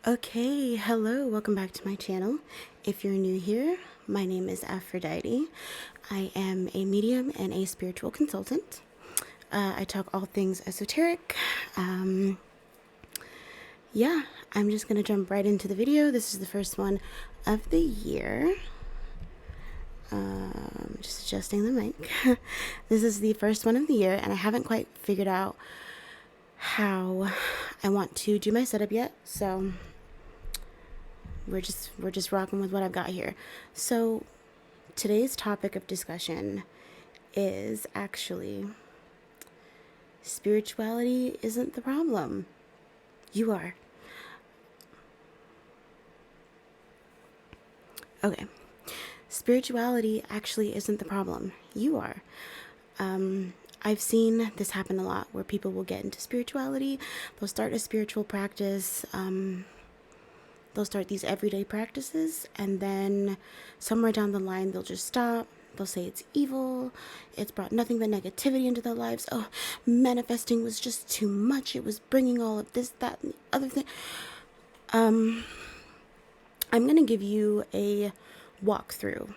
Okay, hello, welcome back to my channel. If you're new here, my name is Aphrodite. I am a medium and a spiritual consultant. I talk all things esoteric. Yeah, I'm just gonna jump right into the video. This is the first one of the year. Just adjusting the mic. This is the first one of the year, and I haven't quite figured out how I want to do my setup yet, so we're just rocking with what I've got here. So today's topic of discussion is actually spirituality isn't the problem. You are. Okay. Spirituality actually isn't the problem. You are. I've seen this happen a lot where people will get into spirituality, they'll start a spiritual practice, they'll start these everyday practices, and then somewhere down the line they'll just stop. They'll say it's evil, it's brought nothing but negativity into their lives. Oh, manifesting was just too much, it was bringing all of this, that, and the other thing. I'm going to give you a walkthrough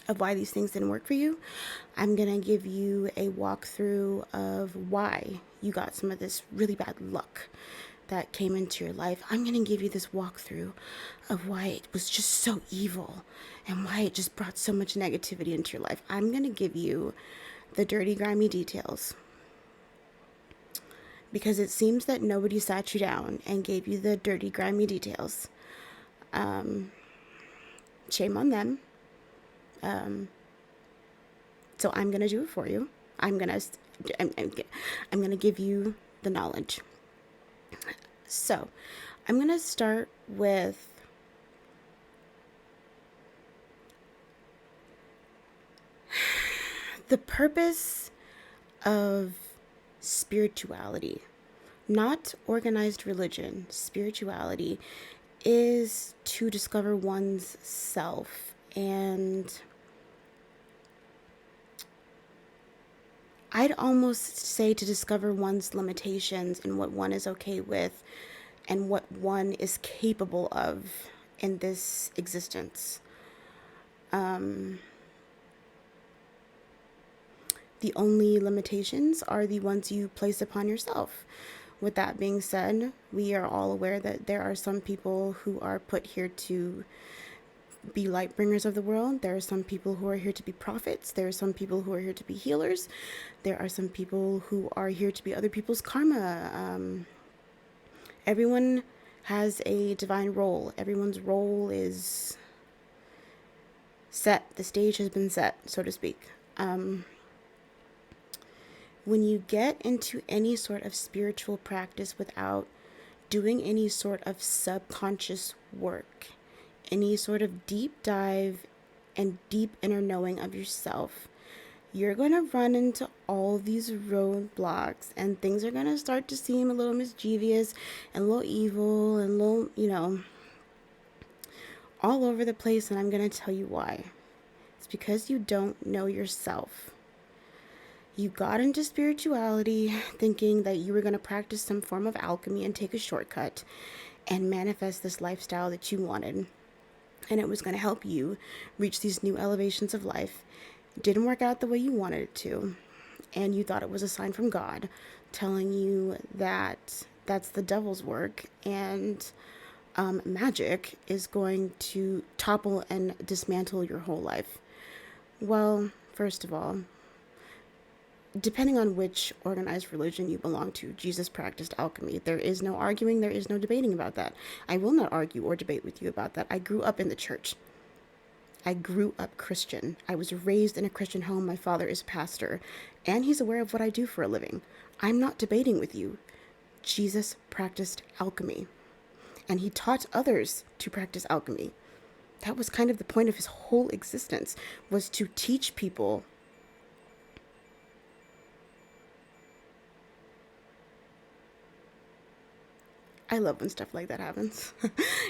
of why these things didn't work for you. I'm going to give you a walkthrough of why you got some of this really bad luck that came into your life. I'm going to give you this walkthrough of why it was just so evil and why it just brought so much negativity into your life. I'm going to give you the dirty, grimy details, because it seems that nobody sat you down and gave you the dirty, grimy details. Shame on them. So I'm gonna do it for you. I'm gonna give you the knowledge. So I'm gonna start with the purpose of spirituality, not organized religion. Spirituality is to discover one's self, and I'd almost say to discover one's limitations and what one is okay with and what one is capable of in this existence. The only limitations are the ones you place upon yourself. With that being said, we are all aware that there are some people who are put here to be light bringers of the world. There are some people who are here to be prophets. There are some people who are here to be healers. There are some people who are here to be other people's karma. Everyone has a divine role. Everyone's role is set. The stage has been set, so to speak. When you get into any sort of spiritual practice without doing any sort of subconscious work, any sort of deep dive and deep inner knowing of yourself, you're going to run into all these roadblocks, and things are going to start to seem a little mischievous and a little evil and a little, all over the place. And I'm going to tell you why. It's because you don't know yourself. You got into spirituality thinking that you were going to practice some form of alchemy and take a shortcut and manifest this lifestyle that you wanted. And it was going to help you reach these new elevations of life. It didn't work out the way you wanted it to. And you thought it was a sign from God telling you that that's the devil's work, and magic is going to topple and dismantle your whole life. Well, first of all, depending on which organized religion you belong to, Jesus practiced alchemy. There is no arguing, there is no debating about that. I will not argue or debate with you about that. I grew up in the church. I grew up Christian. I was raised in a Christian home. My father is a pastor, and he's aware of what I do for a living. I'm not debating with you. Jesus practiced alchemy, and he taught others to practice alchemy. That was kind of the point of his whole existence, was to teach people. I love when stuff like that happens.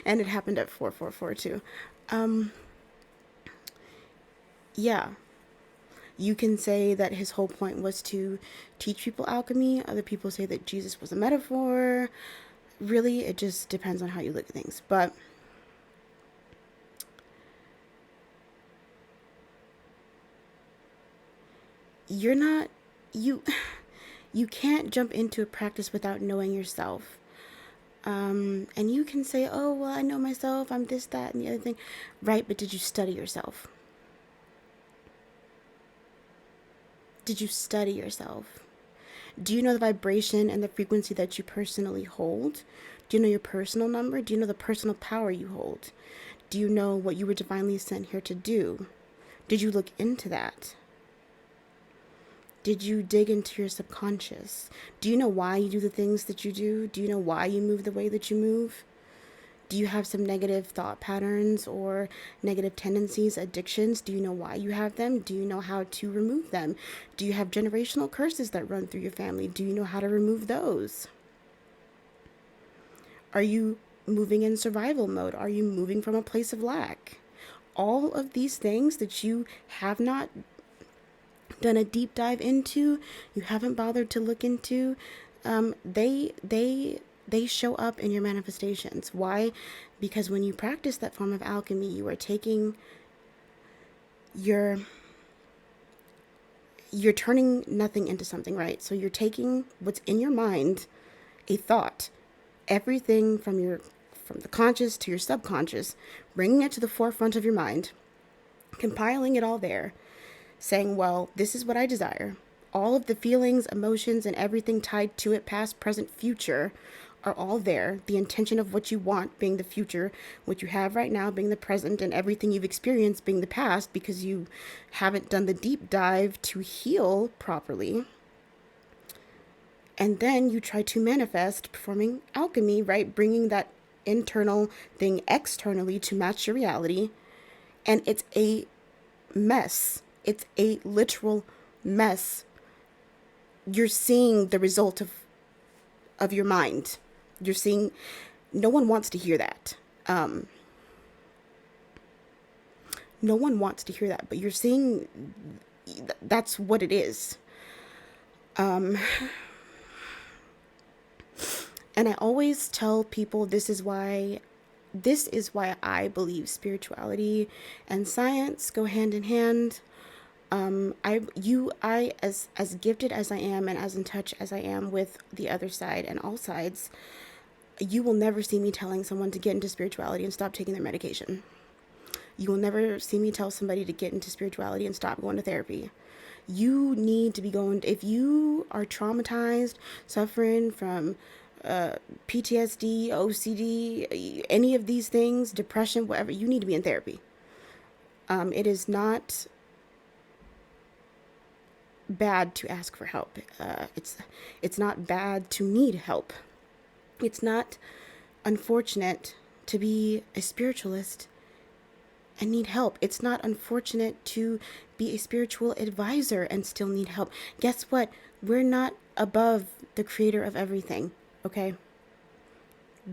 And it happened at 444 too. Yeah. You can say that his whole point was to teach people alchemy. Other people say that Jesus was a metaphor. really, it just depends on how you look at things. But you're not, you, you can't jump into a practice without knowing yourself. And you can say, oh, well, I know myself, I'm this, that, and the other thing. Right, but did you study yourself? Did you study yourself? Do you know the vibration and the frequency that you personally hold? Do you know your personal number? Do you know the personal power you hold? Do you know what you were divinely sent here to do? Did you look into that? Did you dig into your subconscious? Do you know why you do the things that you do? Do you know why you move the way that you move? Do you have some negative thought patterns or negative tendencies, addictions? Do you know why you have them? Do you know how to remove them? Do you have generational curses that run through your family? Do you know how to remove those? Are you moving in survival mode? Are you moving from a place of lack? All of these things that you have not done a deep dive into, you haven't bothered to look into, they show up in your manifestations. Why? Because when you practice that form of alchemy, you are taking your you're turning nothing into something, right? So you're taking what's in your mind, a thought, everything from the conscious to your subconscious, bringing it to the forefront of your mind, compiling it all there, saying, well, this is what I desire. All of the feelings, emotions, and everything tied to it, past, present, future, are all there. The intention of what you want being the future, what you have right now being the present, and everything you've experienced being the past because you haven't done the deep dive to heal properly. And then you try to manifest performing alchemy, right? Bringing that internal thing externally to match your reality. And it's a mess. It's a literal mess. You're seeing the result of your mind. You're seeing, no one wants to hear that. No one wants to hear that, but you're seeing that's what it is. And I always tell people this is why I believe spirituality and science go hand in hand. I as gifted as I am and as in touch as I am with the other side and all sides, you will never see me telling someone to get into spirituality and stop taking their medication. You will never see me tell somebody to get into spirituality and stop going to therapy. You need to be going, if you are traumatized, suffering from PTSD, OCD, any of these things, depression, whatever, you need to be in therapy. It is not bad to ask for help. It's not bad to need help. It's not unfortunate to be a spiritualist and need help. It's not unfortunate to be a spiritual advisor and still need help. Guess what? We're not above the creator of everything, okay?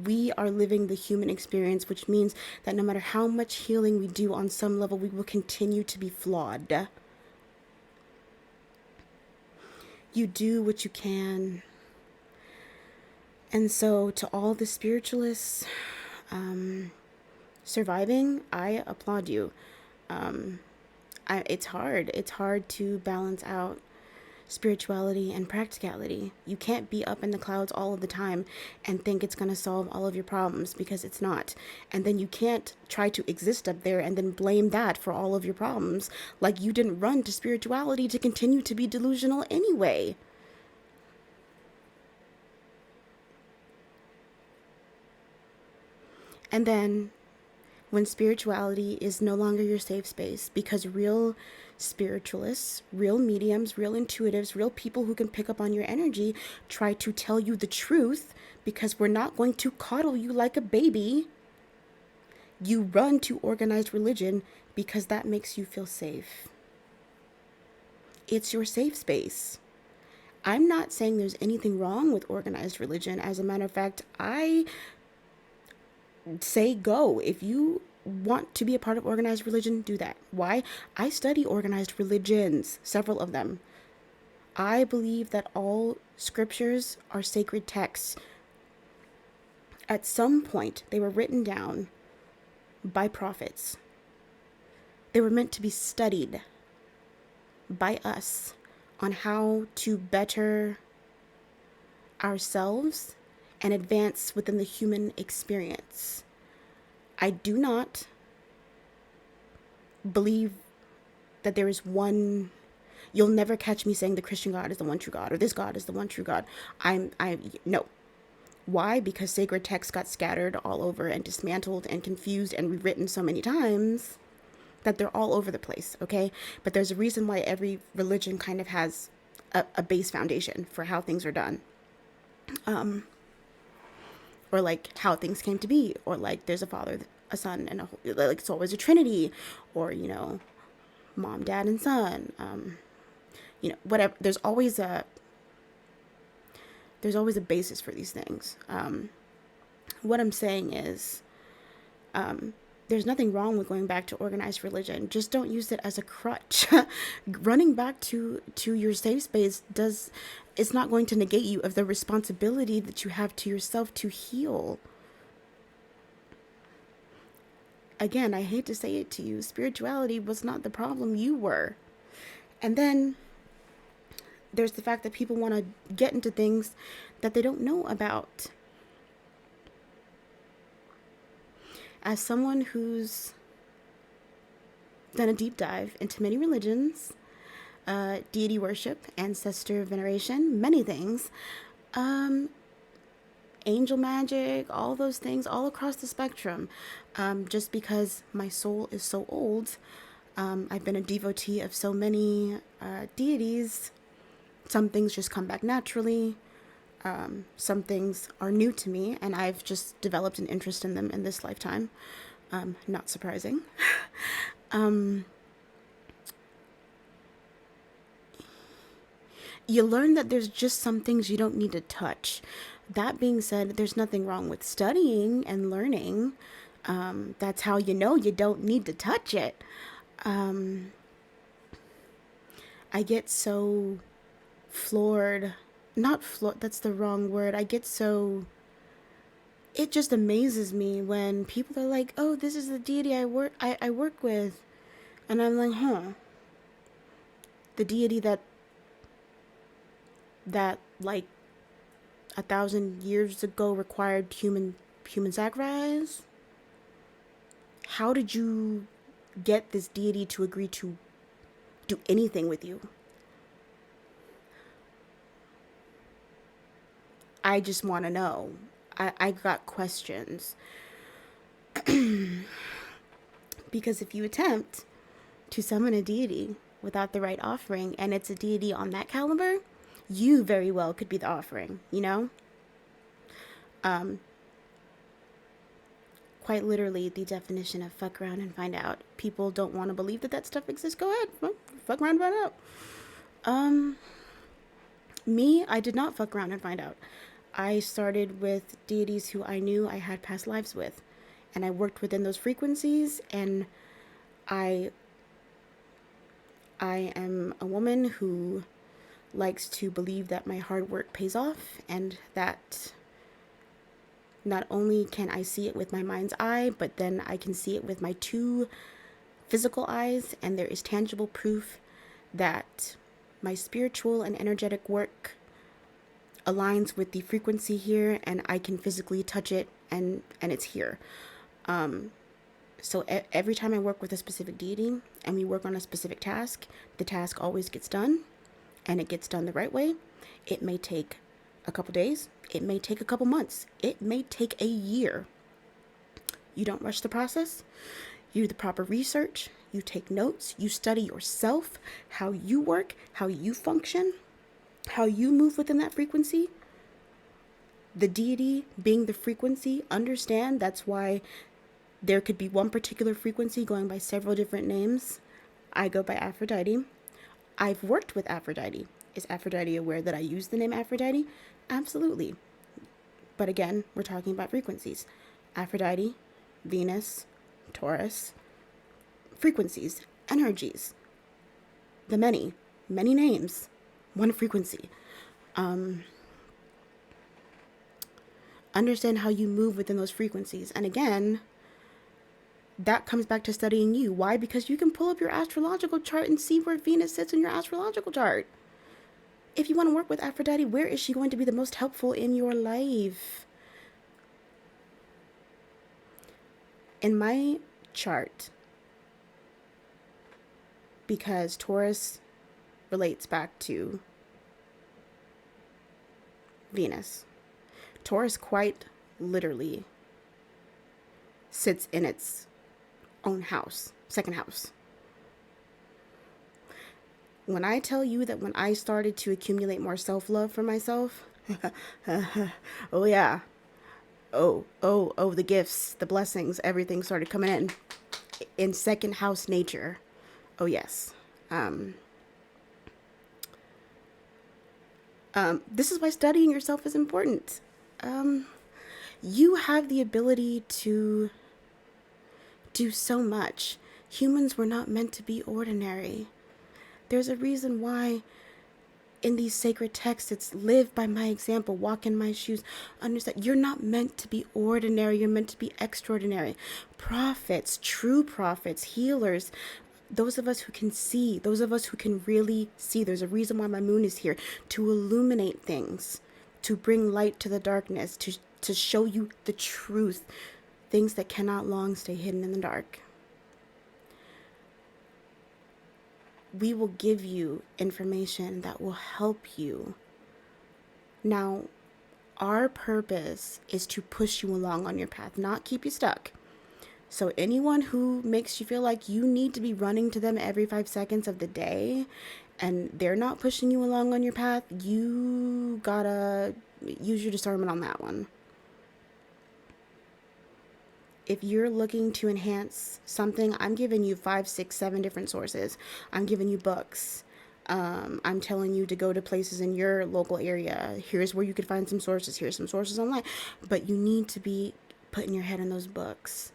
We are living the human experience, which means that no matter how much healing we do on some level, we will continue to be flawed. You do what you can. And so to all the spiritualists surviving, I applaud you. It's hard. It's hard to balance out spirituality and practicality. You can't be up in the clouds all of the time and think it's going to solve all of your problems, because it's not. And then you can't try to exist up there and then blame that for all of your problems, like you didn't run to spirituality to continue to be delusional anyway. And then when spirituality is no longer your safe space, because real spiritualists, real mediums, real intuitives, real people who can pick up on your energy try to tell you the truth, because we're not going to coddle you like a baby. You run to organized religion because that makes you feel safe. It's your safe space. I'm not saying there's anything wrong with organized religion. As a matter of fact, I say go. If you want to be a part of organized religion, do that. Why? I study organized religions, several of them. I believe that all scriptures are sacred texts. At some point, they were written down by prophets. They were meant to be studied by us on how to better ourselves and advance within the human experience. I do not believe that there is one. You'll never catch me saying the Christian God is the one true God or this God is the one true God. No. Why? Because sacred texts got scattered all over and dismantled and confused and rewritten so many times that they're all over the place, okay? But there's a reason why every religion kind of has a base foundation for how things are done. Or like how things came to be, or like there's a father, a son, and like it's always a trinity, or, you know, mom, dad, and son, you know, whatever. There's always a basis for these things. What I'm saying is, there's nothing wrong with going back to organized religion. Just don't use it as a crutch. Running back to your safe space it's not going to negate you of the responsibility that you have to yourself to heal. Again, I hate to say it to you, spirituality was not the problem, you were. And then there's the fact that people want to get into things that they don't know about. As someone who's done a deep dive into many religions, deity worship, ancestor veneration, many things, angel magic, all those things, all across the spectrum, just because my soul is so old, I've been a devotee of so many deities. Some things just come back naturally. Some things are new to me, and I've just developed an interest in them in this lifetime. Not surprising. You learn that there's just some things you don't need to touch. That being said, there's nothing wrong with studying and learning. That's how you know you don't need to touch it. I get so floored. Not floored, that's the wrong word. It just amazes me when people are like, oh, this is the deity I work with. And I'm like, huh. The deity that like 1,000 years ago required human sacrifice? How did you get this deity to agree to do anything with you? I just want to know. I got questions. Because if you attempt to summon a deity without the right offering, and it's a deity on that caliber, you very well could be the offering, you know? Quite literally, the definition of fuck around and find out. People don't want to believe that stuff exists. Go ahead. Fuck around and find out. Me, I did not fuck around and find out. I started with deities who I knew I had past lives with. And I worked within those frequencies, and I am a woman who likes to believe that my hard work pays off, and that not only can I see it with my mind's eye, but then I can see it with my 2 physical eyes, and there is tangible proof that my spiritual and energetic work aligns with the frequency here, and I can physically touch it, and it's here. So every time I work with a specific deity and we work on a specific task, the task always gets done, and it gets done the right way. It may take a couple days. It may take a couple months. It may take a year. You don't rush the process. You do the proper research. You take notes. You study yourself, how you work, how you function, how you move within that frequency. The deity being the frequency, understand that's why there could be one particular frequency going by several different names. I go by Aphrodite. I've worked with Aphrodite. Is Aphrodite aware that I use the name Aphrodite? Absolutely. But again, we're talking about frequencies. Aphrodite, Venus, Taurus, frequencies, energies. The many names, one frequency. Understand how you move within those frequencies. And again, that comes back to studying you. Why? Because you can pull up your astrological chart and see where Venus sits in your astrological chart. If you want to work with Aphrodite, where is she going to be the most helpful in your life? In my chart, because Taurus relates back to Venus, Taurus quite literally sits in its own house, second house. When I tell you that when I started to accumulate more self-love for myself, oh yeah, oh, the gifts, the blessings, everything started coming in second house nature. Oh yes. This is why studying yourself is important. You have the ability to do so much. Humans were not meant to be ordinary. There's a reason why in these sacred texts it's live by my example, walk in my shoes. Understand, you're not meant to be ordinary, you're meant to be extraordinary. Prophets, true prophets, healers, those of us who can see, those of us who can really see. There's a reason why my moon is here, to illuminate things, to bring light to the darkness, to show you the truth, things that cannot long stay hidden in the dark. We will give you information that will help you. Now, our purpose is to push you along on your path, not keep you stuck. So anyone who makes you feel like you need to be running to them every 5 seconds of the day and they're not pushing you along on your path, you gotta use your discernment on that one. If you're looking to enhance something, I'm giving you 5, 6, 7 different sources. I'm giving you books. I'm telling you to go to places in your local area. Here's where you could find some sources. Here's some sources online. But you need to be putting your head in those books.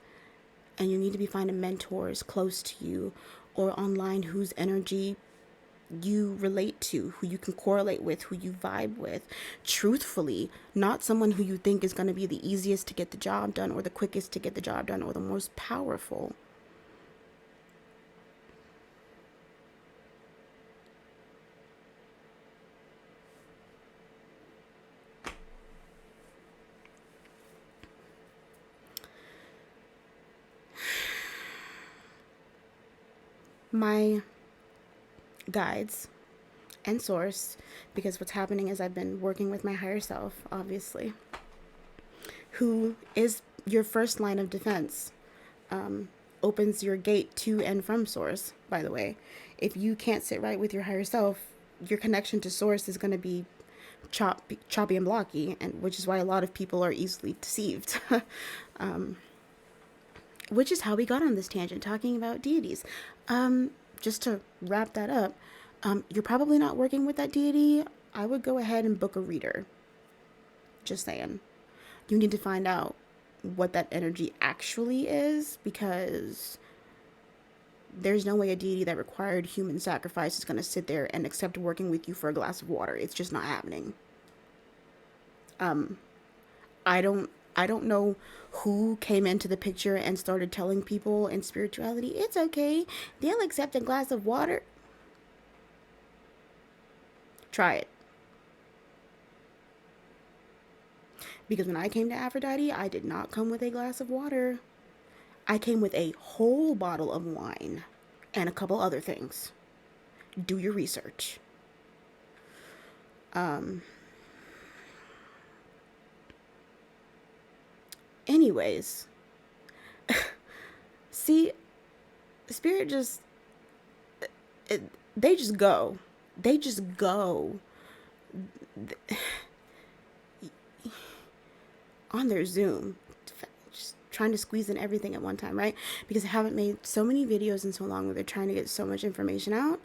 And you need to be finding mentors close to you or online whose energy you relate to, who you can correlate with, who you vibe with, truthfully, not someone who you think is going to be the easiest to get the job done or the quickest to get the job done or the most powerful. My guides and source, because what's happening is I've been working with my higher self, obviously, who is your first line of defense, opens your gate to and from source, by the way. If you can't sit right with your higher self, your connection to source is going to be choppy and blocky, and which is why a lot of people are easily deceived. Which is how we got on this tangent, talking about deities. Just to wrap that up, you're probably not working with that deity. I would go ahead and book a reader. Just saying. You need to find out what that energy actually is, because there's no way a deity that required human sacrifice is going to sit there and accept working with you for a glass of water. It's just not happening. I don't know who came into the picture and started telling people in spirituality, it's okay, they'll accept a glass of water. Try it. Because when I came to Aphrodite, I did not come with a glass of water. I came with a whole bottle of wine and a couple other things. Do your research. Anyways, see, spirit just, they just go. They just go on their Zoom, just trying to squeeze in everything at one time, right? Because I haven't made so many videos in so long where they're trying to get so much information out.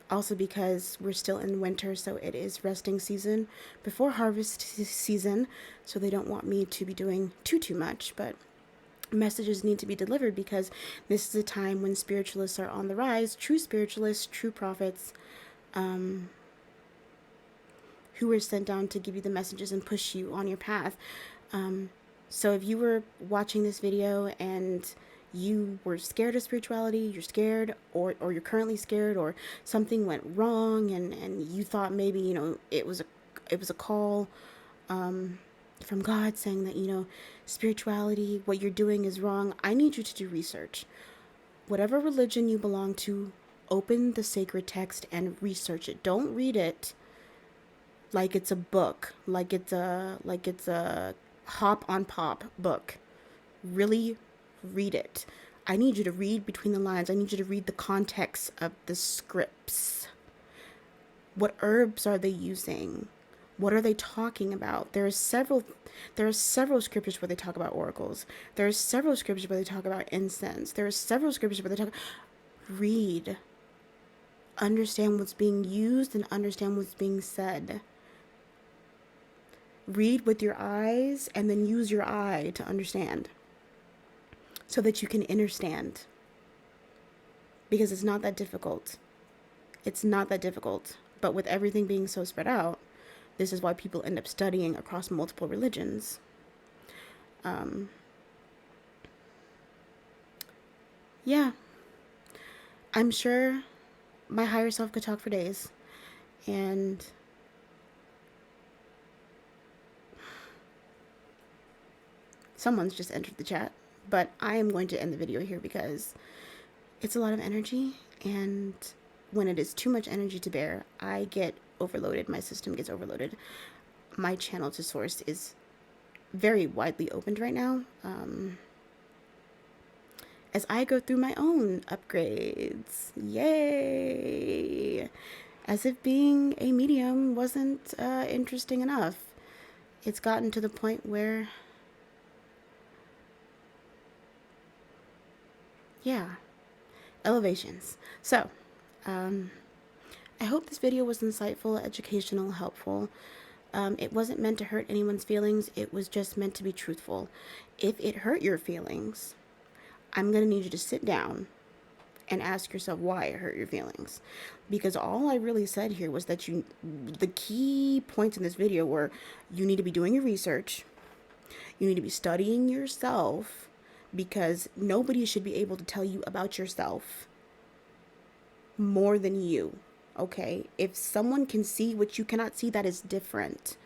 Also because we're still in winter, so it is resting season before harvest season, so they don't want me to be doing too much, but messages need to be delivered because this is a time when spiritualists are on the rise, true spiritualists, true prophets, who were sent down to give you the messages and push you on your path. So if you were watching this video and you were scared of spirituality, you're scared, or you're currently scared, or something went wrong, and you thought maybe, it was a call from God saying that, spirituality, what you're doing is wrong, I need you to do research. Whatever religion you belong to, open the sacred text and research it. Don't read it like it's a book, like it's a hop on pop book. Really read it. I need you to read between the lines. I need you to read the context of the scripts. What herbs are they using? What are they talking about? There are several scriptures where they talk about oracles. There are several scriptures where they talk about incense. There are several scriptures where they talk. Read. Understand what's being used and understand what's being said. Read with your eyes and then use your eye to understand, so that you can understand. Because it's not that difficult. It's not that difficult. But with everything being so spread out, this is why people end up studying across multiple religions. Yeah. I'm sure my higher self could talk for days. And someone's just entered the chat. But I am going to end the video here because it's a lot of energy. And when it is too much energy to bear, I get overloaded. My system gets overloaded. My channel to source is very widely opened right now, as I go through my own upgrades. Yay! As if being a medium wasn't interesting enough. It's gotten to the point where, yeah, elevations. So, I hope this video was insightful, educational, helpful. It wasn't meant to hurt anyone's feelings. It was just meant to be truthful. If it hurt your feelings, I'm going to need you to sit down and ask yourself why it hurt your feelings. Because all I really said here was that the key points in this video were, you need to be doing your research. You need to be studying yourself, because nobody should be able to tell you about yourself more than you. Okay, if someone can see what you cannot see, that is different.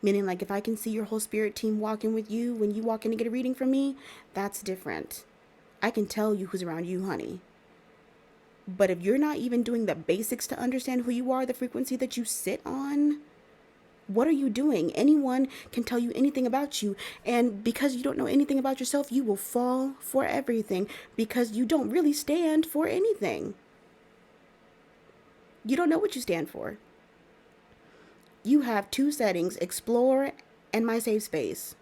Meaning, like, if I can see your whole spirit team walking with you when you walk in to get a reading from me, that's different. I can tell you who's around you, honey. But if you're not even doing the basics to understand who you are, the frequency that you sit on, what are you doing? Anyone can tell you anything about you. And because you don't know anything about yourself, you will fall for everything, because you don't really stand for anything. You don't know what you stand for. You have two settings: explore and my safe space.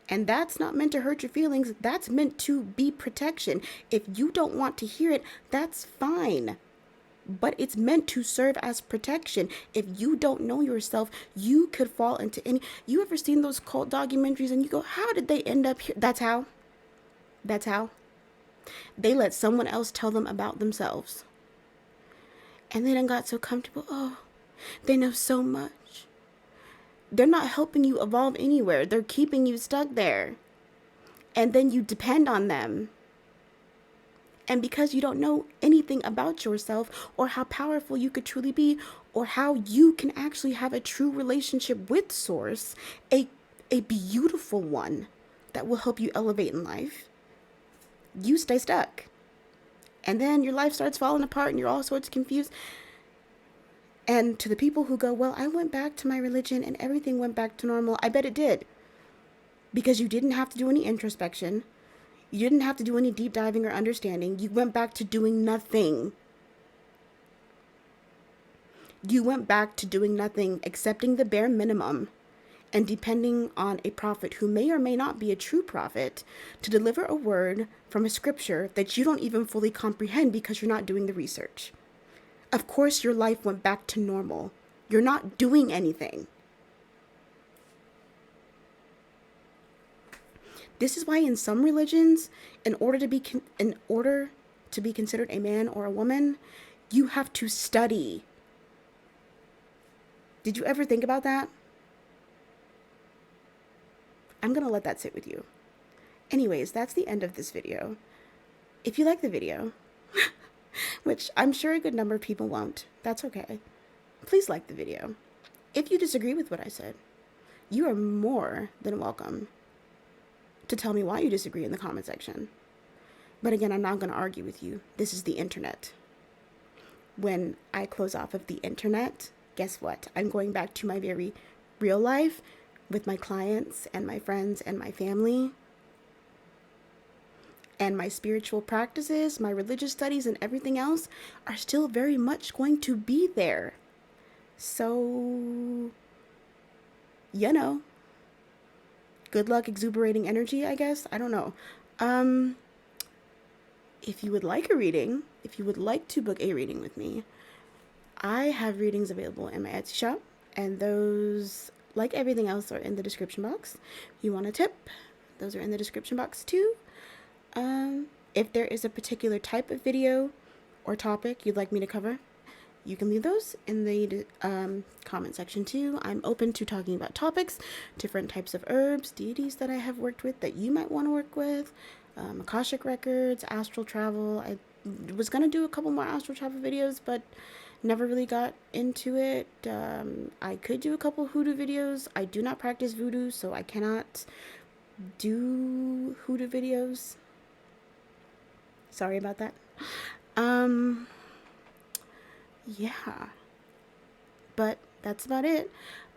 And that's not meant to hurt your feelings. That's meant to be protection. If you don't want to hear it, that's fine. But it's meant to serve as protection. If you don't know yourself, you could fall into any... You ever seen those cult documentaries and you go, how did they end up here? That's how. That's how. They let someone else tell them about themselves. And then it got so comfortable. Oh, they know so much. They're not helping you evolve anywhere. They're keeping you stuck there. And then you depend on them. And because you don't know anything about yourself, or how powerful you could truly be, or how you can actually have a true relationship with Source, a beautiful one that will help you elevate in life, you stay stuck. And then your life starts falling apart and you're all sorts confused. And to the people who go, well, I went back to my religion and everything went back to normal, I bet it did. Because you didn't have to do any introspection. You didn't have to do any deep diving or understanding. You went back to doing nothing. You went back to doing nothing, accepting the bare minimum, and depending on a prophet who may or may not be a true prophet to deliver a word from a scripture that you don't even fully comprehend because you're not doing the research. Of course, your life went back to normal. You're not doing anything. This is why in some religions, in order to be considered a man or a woman, You have to study. Did you ever think about that? I'm gonna let that sit with you. Anyways, that's the end of this video. If you like the video, which I'm sure a good number of people won't, that's okay. Please like the video. If you disagree with what I said, you are more than welcome to tell me why you disagree in the comment section. But again, I'm not going to argue with you. This is the internet. When I close off of the internet, guess what? I'm going back to my very real life with my clients and my friends and my family. And my spiritual practices, my religious studies, and everything else are still very much going to be there. So, you know, good luck exuberating energy, I guess. I don't know. If you would like a reading, if you would like to book a reading with me, I have readings available in my Etsy shop, and those, like everything else, are in the description box. If you want a tip, those are in the description box too. If there is a particular type of video or topic you'd like me to cover, you can leave those in the comment section too. I'm open to talking about topics, different types of herbs, deities that I have worked with that you might want to work with, Akashic records, astral travel. I was going to do a couple more astral travel videos, but never really got into it. I could do a couple hoodoo videos. I do not practice voodoo, so I cannot do hoodoo videos. Sorry about that. Yeah. But that's about it.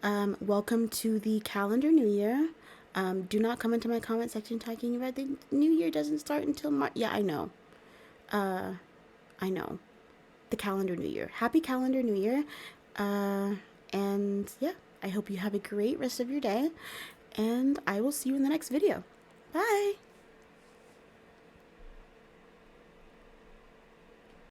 Welcome to the calendar new year. Do not come into my comment section talking about the new year doesn't start until March. Yeah, I know. I know. The calendar new year. Happy calendar new year. And yeah, I hope you have a great rest of your day. And I will see you in the next video. Bye.